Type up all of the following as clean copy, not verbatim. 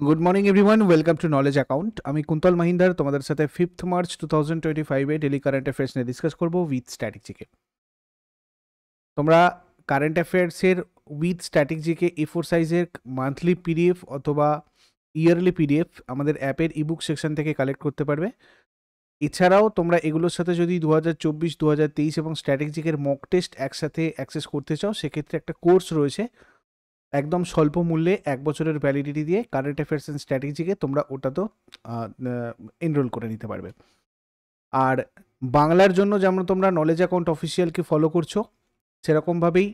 Good morning everyone, welcome to knowledge account. আমি কুন্তল মহিন্দার তোমাদের সাথে 5th মার্চ 2025 এ ডেলি কারেন্ট অ্যাফেয়ার্স নিয়ে ডিসকাস করবো উইথ স্ট্র্যাটেজিকে। তোমরা কারেন্ট অ্যাফেয়ার্সের উইথ স্ট্র্যাটেজিকে A4 সাইজের মান্থলি পিডিএফ অথবা ইয়ারলি পিডিএফ আমাদের অ্যাপের ইবুক সেকশন থেকে কালেক্ট করতে পারবে। এছাড়াও তোমরা এগুলোর সাথে যদি 2024, 2023 এবং স্ট্র্যাটেজিকের মক টেস্ট একসাথে অ্যাক্সেস করতে চাও, সেক্ষেত্রে একটা কোর্স রয়েছে একদম স্বল্প মূল্যে 1 বছরের ভ্যালিডিটি দিয়ে কারেন্ট অ্যাফেয়ার্স অ্যান্ড স্ট্র্যাটেজিকে তোমরা ওটাতেও এনরোল করে নিতে পারবে। আর বাংলার জন্য যেমন তোমরা নলেজ অ্যাকাউন্ট অফিসিয়ালকে ফলো করছো, সেরকমভাবেই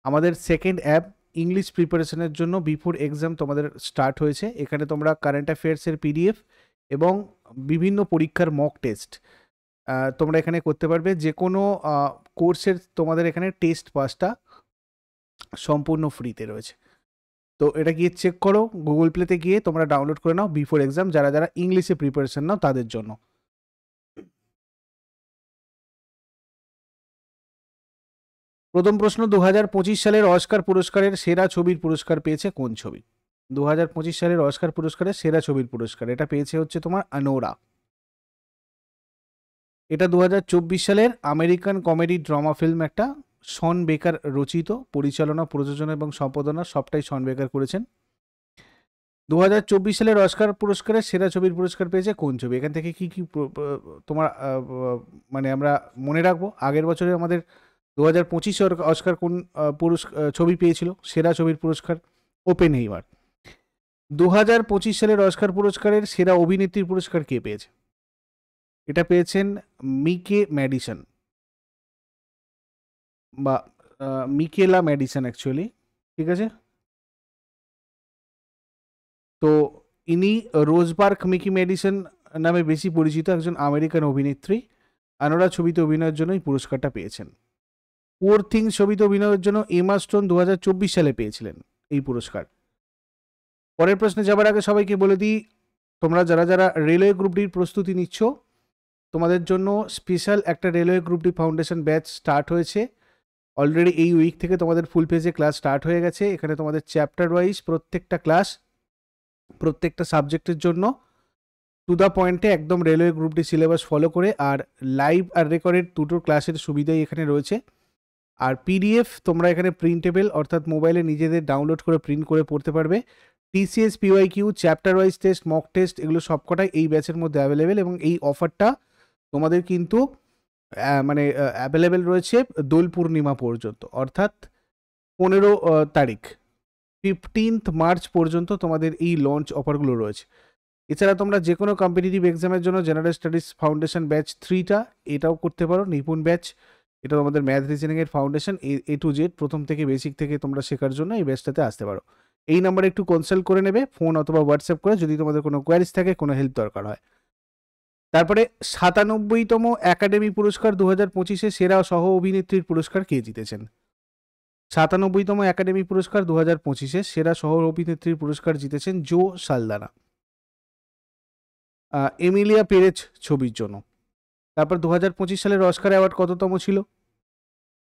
আমাদের সেকেন্ড অ্যাপ ইংলিশ প্রিপারেশনের জন্য বিফোর এক্সাম তোমাদের স্টার্ট হয়েছে। এখানে তোমরা কারেন্ট অ্যাফেয়ার্সের পিডিএফ এবং বিভিন্ন পরীক্ষার মক টেস্ট তোমরা এখানে করতে পারবে। যে কোনো কোর্সের তোমাদের এখানে টেস্ট পাসটা সম্পূর্ণ ফ্রিতে রয়েছে। তো এটা গিয়ে চেক করো, গুগল প্লেতে গিয়ে তোমরা ডাউনলোড করে নাও বিফোর এক্সাম, যারা যারা ইংলিশে প্রিপারেশন নাও তাদের জন্য। প্রথম প্রশ্ন, 2025 সালের অস্কার পুরস্কারের সেরা ছবির পুরস্কার পেয়েছে কোন ছবি? 2025 সালের অস্কার পুরস্কারের সেরা ছবির পুরস্কার এটা পেয়েছে হচ্ছে তোমার আনোরা। এটা 2024 সালের আমেরিকান কমেডি ড্রামা ফিল্ম, একটা শন বেকার রচিত, পরিচালনা, প্রযোজনা এবং সম্পাদনা সবটাই শন বেকার করেছেন। 2024 সালের অস্কার পুরস্কারের সেরা ছবির পুরস্কার পেয়েছে কোন ছবি? এখান থেকে কি কি তোমার মানে আমরা মনে রাখবো? আগের বছরে আমাদের 2025 অস্কার কোন ছবি পেয়েছিল সেরা ছবির পুরস্কার? ওপেনহেইমার। 2025 সালের অস্কার পুরস্কারের সেরা অভিনেত্রীর পুরস্কার কে পেয়েছে? এটা পেয়েছেন মিকে ম্যাডিসন বা মিকেলা ম্যাডিসন অ্যাকচুয়ালি, ঠিক আছে। তো ইনি রোজবার্গ মিকি ম্যাডিসন নামে বেশি পরিচিত একজন আমেরিকান অভিনেত্রী। আনোরা ছবিতে অভিনয়ের জন্য এই পুরস্কারটা পেয়েছেন। পুয়ার থিংস ছবিতে অভিনয়ের জন্য এমা স্টোন 2024 সালে পেয়েছিলেন এই পুরস্কার। পরের প্রশ্নে যাবার আগে সবাইকে বলে দিই, তোমরা যারা যারা রেলওয়ে গ্রুপ ডির প্রস্তুতি নিচ্ছ, তোমাদের জন্য স্পেশাল একটা railway group D foundation batch start হয়েছে অলরেডি। এই উইক থেকে তোমাদের ফুল পেজে ক্লাস স্টার্ট হয়ে গেছে। এখানে তোমাদের চ্যাপ্টার ওয়াইজ প্রত্যেকটা ক্লাস প্রত্যেকটা সাবজেক্টের জন্য টু দ্য পয়েন্টে একদম railway group D syllabus follow করে, আর লাইভ আর রেকর্ডেড দুটো ক্লাসের সুবিধাই এখানে রয়েছে। আর পিডিএফ তোমরা এখানে প্রিন্টেবল অর্থাৎ মোবাইলে নিজেদের ডাউনলোড করে প্রিন্ট করে পড়তে পারবে। TCS, PYQ, chapter wise test, mock test এগুলো সবকটাই এই ব্যাচের মধ্যে অ্যাভেলেবেল, এবং এই অফারটা তোমাদের কিন্তু মানে অ্যাভেলেবেল রয়েছে দোল পূর্ণিমা পর্যন্ত, অর্থাৎ 15 তারিখ 15th মার্চ পর্যন্ত তোমাদের এই লঞ্চ অফারগুলো রয়েছে। এছাড়া তোমরা যে কোনো কম্পিটিটিভ এক্সামের জন্য জেনারেল স্টাডিজ ফাউন্ডেশন ব্যাচ 3টা এটাও করতে পারো। নিপুণ ব্যাচ, এটা তোমাদের ম্যাথ রিজনিংয়ের ফাউন্ডেশন A to Z প্রথম থেকে বেসিক থেকে তোমরা শেখার জন্য এই ব্যাচটাতে আসতে পারো। এই নাম্বারে একটু কনসাল্ট করে নেবে ফোন অথবা হোয়াটসঅ্যাপ করে, যদি তোমাদের কোনো কোয়ারিজ থাকে, কোনো হেল্প দরকার হয়। তারপরে 97তম একাডেমি পুরস্কার 2025-এ সেরা সহ অভিনেত্রীর পুরস্কার কে জিতেছেন? 97তম একাডেমি পুরস্কার 2025-এ সেরা সহ অভিনেত্রীর পুরস্কার জিতেছেন জো সালদানা, এমিলিয়া পেরেজ ছবির জন্য। তারপর 2025 সালের অস্কার অ্যাওয়ার্ড কততম ছিল?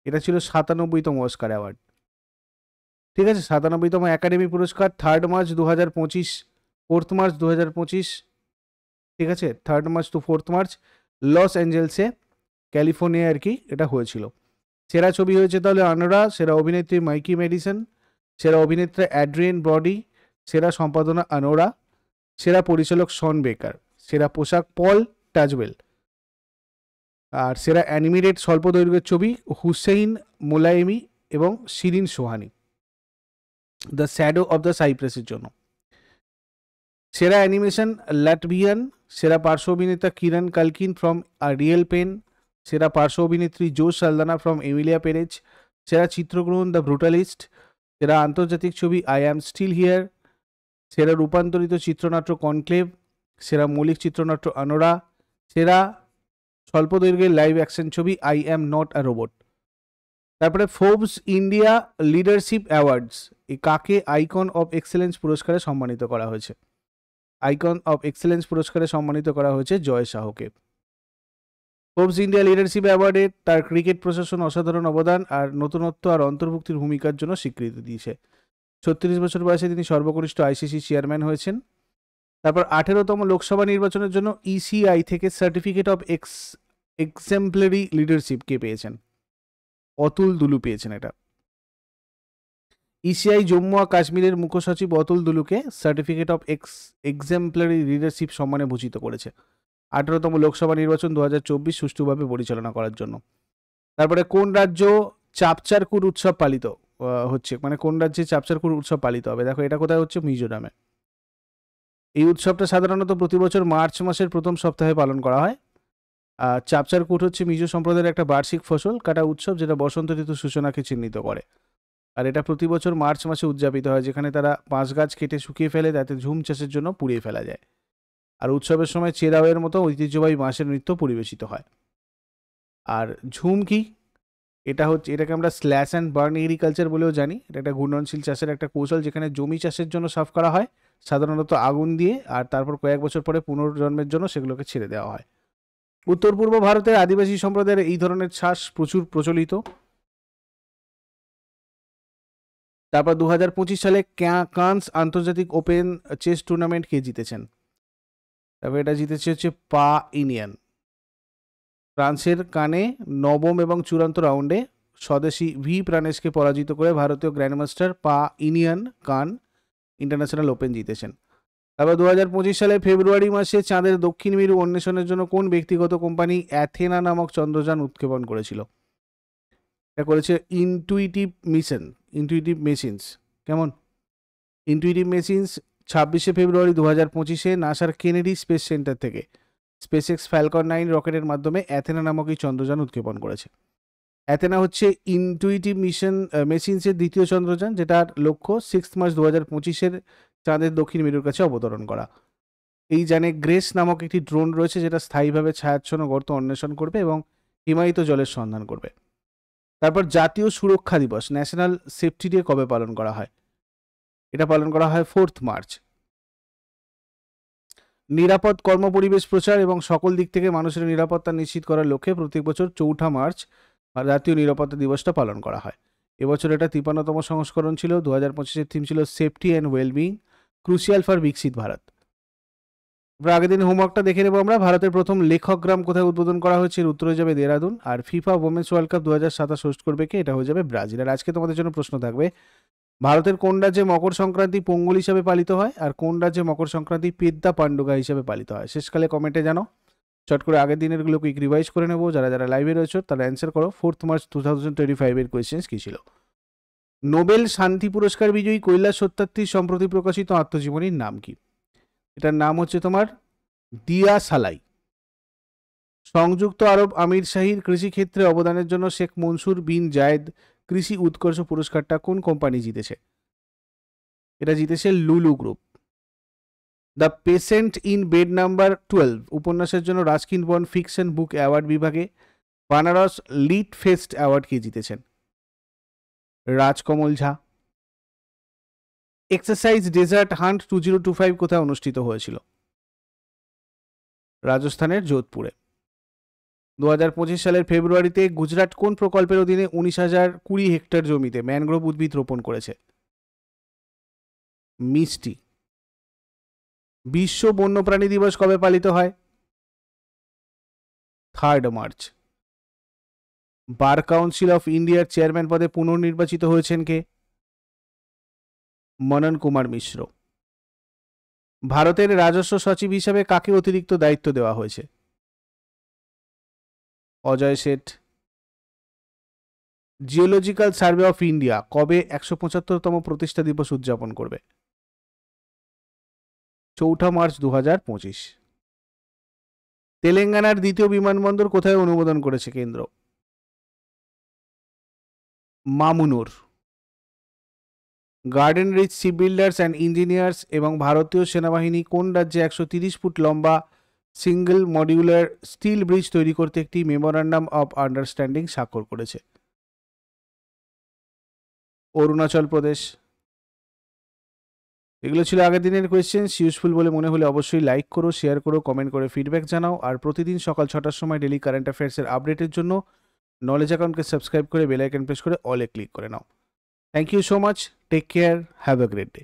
এটা ছিল 97তম অস্কার অ্যাওয়ার্ড, ঠিক আছে। 97তম একাডেমি পুরস্কার 3rd মার্চ 2025, 4th মার্চ 2025, ঠিক আছে। 3rd March to 4th March লস অ্যাঞ্জেলসে, ক্যালিফোর্নিয়া আর কি এটা হয়েছিল। সেরা ছবি হয়েছে তাহলে আনোরা, সেরা অভিনেত্রী মাইকি ম্যাডিসন, সেরা অভিনেত্রী অ্যাড্রিয়ান ব্রডি, সেরা সম্পাদনা আনোরা, সেরা পরিচালক শন বেকার, সেরা পোশাক পল টাজওয়েল, আর সেরা অ্যানিমেটেড স্বল্প দৈর্ঘ্যের ছবি হুসেইন মোলায়েমি এবং Shirin Sohani the shadow of the সাইপ্রেসের জন্য। সেরা অ্যানিমেশন লাটভিয়ান, সেরা পার্শ্ব অভিনেতা কিরণ কালকিন ফ্রম রিয়েল পেন, সেরা পার্শ্ব অভিনেত্রী জো সালদানা ফ্রম এমিলিয়া পেরেজ, সেরা চিত্রগ্রহণ দ্য ব্রুটালিস্ট, সেরা আন্তর্জাতিক ছবি আই অ্যাম স্টিল হিয়ার, সেরা রূপান্তরিত চিত্রনাট্য কনক্লেভ, সেরা মৌলিক চিত্রনাট্য আনোরা, সেরা স্বল্প দৈর্ঘ্যের লাইভ অ্যাকশন ছবি I am not a robot. তারপরে ফোর্বস ইন্ডিয়া লিডারশিপ অ্যাওয়ার্ডস, এই কাকে আইকন অফ এক্সেলেন্স পুরস্কারে সম্মানিত করা হয়েছে? আইকন অফ এক্সেলেন্স পুরস্কারে সম্মানিত করা হয়েছে জয় শাহকে। ফোর্বস ইন্ডিয়া লিডারশিপ অ্যাওয়ার্ডে তার ক্রিকেট প্রশাসন অসাধারণ অবদান আর নতুনত্ব আর অন্তর্ভুক্তির ভূমিকার জন্য স্বীকৃতি দিয়েছে। 36 বছর বয়সে তিনি সর্বকনিষ্ঠ আইসিসি চেয়ারম্যান হয়েছেন। তারপর 18তম লোকসভা নির্বাচনের জন্য ইসিআই থেকে সার্টিফিকেট অফ এক্সেম্পলারি লিডারশিপ কে পেয়েছেন? অতুল দুলু পেয়েছেন এটা। ইসিআই জম্মু ও কাশ্মীরের মুখ্য সচিব অতুল দুলুকে সার্টিফিকেট অফ এক্সেম্পলারি লিডারশিপ সম্মানে ভূষিত করেছে 18তম লোকসভা নির্বাচন 2024 সুষ্ঠুভাবে পরিচালনা করার জন্য। তারপরে কোন রাজ্য চাপচারকুট উৎসব পালিত হচ্ছে, মানে কোন রাজ্যে চাপচারকুট উৎসব পালিত হবে? দেখো এটা কোথায় হচ্ছে, মিজোরামে। এই উৎসবটা সাধারণত প্রতি বছর মার্চ মাসের প্রথম সপ্তাহে পালন করা হয়। চাপচারকুট হচ্ছে মিজো সম্প্রদায়ের একটা বার্ষিক ফসল কাটা উৎসব, যেটা বসন্ত ঋতুর সূচনাকে চিহ্নিত করে। আর এটা প্রতি বছর মার্চ মাসে উদযাপিত হয়, যেখানে তারা বাঁশ গাছ কেটে শুকিয়ে ফেলে, তাতে ঝুম চাষের জন্য পুড়িয়ে ফেলা যায়। আর উৎসবের সময় চেরাওয়ের মতো ঐতিহ্যবাহী বাঁশের নৃত্য পরিবেশিত হয়। আর ঝুম কি? এটাকে আমরা স্ল্যাশ অ্যান্ড বার্ন এগ্রিকালচার বলেও জানি। এটা একটা ঘূর্ণনশীল চাষের একটা কৌশল, যেখানে জমি চাষের জন্য সাফ করা হয় সাধারণত আগুন দিয়ে, আর তারপর কয়েক বছর পরে পুনর্জন্মের জন্য সেগুলোকে ছেড়ে দেওয়া হয়। উত্তর পূর্ব ভারতের আদিবাসী সম্প্রদায়ের এই ধরনের চাষ প্রচুর প্রচলিত। তারপর 2025 সালে কান্স আন্তর্জাতিক ওপেন চেস টুর্নামেন্ট কে জিতেছেন? তারপর এটা জিতেছে হচ্ছে পা ইনিয়ান। ফ্রান্সের কানে নবম এবং চূড়ান্ত রাউন্ডে স্বদেশী ভি প্রাণেশকে পরাজিত করে ভারতীয় গ্র্যান্ডমাস্টার পা ইনিয়ান কান ইন্টারন্যাশনাল ওপেন জিতেছেন। তারপর 2025 সালে ফেব্রুয়ারি মাসে চাঁদের দক্ষিণ মেরু অন্বেষণের জন্য কোন ব্যক্তিগত কোম্পানি অ্যাথেনা নামক চন্দ্রযান উৎক্ষেপণ করেছিল? এটা করেছে ইনটুইটিভ মেশিনস। কেমন? ইনটুইটিভ মেশিনস 26শে ফেব্রুয়ারি 2025-এ নাসার কেনেডি স্পেস সেন্টার থেকে স্পেসএক্স ফ্যালকন 9 রকেটের মাধ্যমে অ্যাথেনা নামক এই চন্দ্রযান উৎক্ষেপণ করেছে। অ্যাথেনা হচ্ছে ইনটুইটিভ মেশিনসের দ্বিতীয় চন্দ্রযান, যেটার লক্ষ্য 6 মার্চ 2025-এর চাঁদের দক্ষিণ মেরুর কাছে অবতরণ করা। এই যানে গ্রেস নামক একটি ড্রোন রয়েছে, যেটা স্থায়ীভাবে ছায়াচ্ছন্ন গর্ত অন্বেষণ করবে এবং হিমায়িত জলের সন্ধান করবে। তারপর জাতীয় সুরক্ষা দিবস ন্যাশনাল সেফটি ডে কবে পালন করা হয়? এটা পালন করা হয় 4 মার্চ। নিরাপদ কর্মপরিবেশ প্রচার এবং সকল দিক থেকে মানুষের নিরাপত্তা নিশ্চিত করার লক্ষ্যে প্রত্যেক বছর 4 মার্চ জাতীয় নিরাপত্তা দিবসটা পালন করা হয়। এবছর এটা 53তম সংস্করণ ছিল। 2025-এর থিম ছিল safety and wellbeing, crucial for বিকশিত ভারত। আগের দিন হোমওয়ার্কটা দেখে নেবো আমরা। ভারতের প্রথম লেখক গ্রাম কোথায় উদ্বোধন করা হয়েছে? উত্তর হয়ে যাবে দেরাদুন। আর FIFA women's World Cup 2027 host করবে কে? এটা হয়ে যাবে ব্রাজিল। আর আজকে তোমাদের জন্য প্রশ্ন থাকবে, ভারতের কোন রাজ্যে মকর সংক্রান্তি পোঙ্গল হিসাবে পালিত হয়, আর কোন রাজ্যে মকর সংক্রান্তি পেদ্দা পাণ্ডুগা হিসাবে পালিত হয়? শেষকালে কমেন্টে জানো। চট করে আগের দিনেরগুলো কুইক রিভাইজ করে নেবো। যারা যারা লাইভে রয়েছে তারা অ্যান্সার করো। 4 মার্চ 2025-এর কোয়েশ্চেন্স কী ছিল? নোবেল শান্তি পুরস্কার বিজয়ী কৈলাস সত্যার্থীর সম্প্রতি প্রকাশিত আত্মজীবনীর নাম কি? এটার নাম হচ্ছে তোমার দিয়া সালাই। সংযুক্ত আরব আমির শাহীর কৃষিক্ষেত্রে অবদানের জন্য শেখ মনসুর বিন জায়েদ কৃষি উৎকর্ষ পুরস্কারটা কোন কোম্পানি জিতেছে? এটা জিতেছে লুলু group. The patient in bed number 12 উপন্যাসের জন্য রাস্কিন বন্ড ফিকশন বুক অ্যাওয়ার্ড বিভাগে বানারস লিড ফেস্ট অ্যাওয়ার্ড কে জিতেছেন? রাজকমল ঝা। এক্সারসাইজ ডেজার্ট হান্ট 2025 কোথায় অনুষ্ঠিত হয়েছিল? রাজস্থানের যোধপুরে। 2025 সালের ফেব্রুয়ারিতে গুজরাট কোন প্রকল্পের অধীনে 19,020 হেক্টর জমিতে ম্যানগ্রোভ উদ্ভিদ রোপণ করেছে? মিষ্টি। বিশ্ব বন্যপ্রাণী দিবস কবে পালিত হয়? 3 মার্চ। বার কাউন্সিল অফ ইন্ডিয়ার চেয়ারম্যান পদে পুনর্নির্বাচিত হয়েছেন কে? মনন কুমার মিশ্র। ভারতের রাজস্ব সচিব হিসাবে কাকে অতিরিক্ত দায়িত্ব দেওয়া হয়েছে? Ajay Seth. Geological survey of India কবে 175তম প্রতিষ্ঠা দিবস উদযাপন করবে? 4 মার্চ 2025। তেলেঙ্গানার দ্বিতীয় বিমানবন্দর কোথায় অনুমোদন করেছে কেন্দ্র? Mamunur. Garden Reach Shipbuilders and Engineers এবং ভারতীয় সেনাবাহিনী কোন রাজ্যে 130 ফুট লম্বা সিঙ্গল মডিউলার স্টিল ব্রিজ তৈরি করতে একটি মেমোরান্ডাম অফ আন্ডারস্ট্যান্ডিং স্বাক্ষর করেছে? অরুণাচল প্রদেশ। এগুলো ছিল আগের দিনের কোয়েশ্চেন্স। ইউজফুল বলে মনে হলে অবশ্যই লাইক করো, শেয়ার করো, কমেন্ট করে ফিডব্যাক জানাও। আর প্রতিদিন সকাল 6টার সময় ডেলি কারেন্ট অ্যাফেয়ার্সের আপডেটের জন্য নলেজ অ্যাকাউন্টকে সাবস্ক্রাইব করে বেল আইকন প্রেস করে অলে ক্লিক করে নাও। Thank you so much. Take care. Have a great day.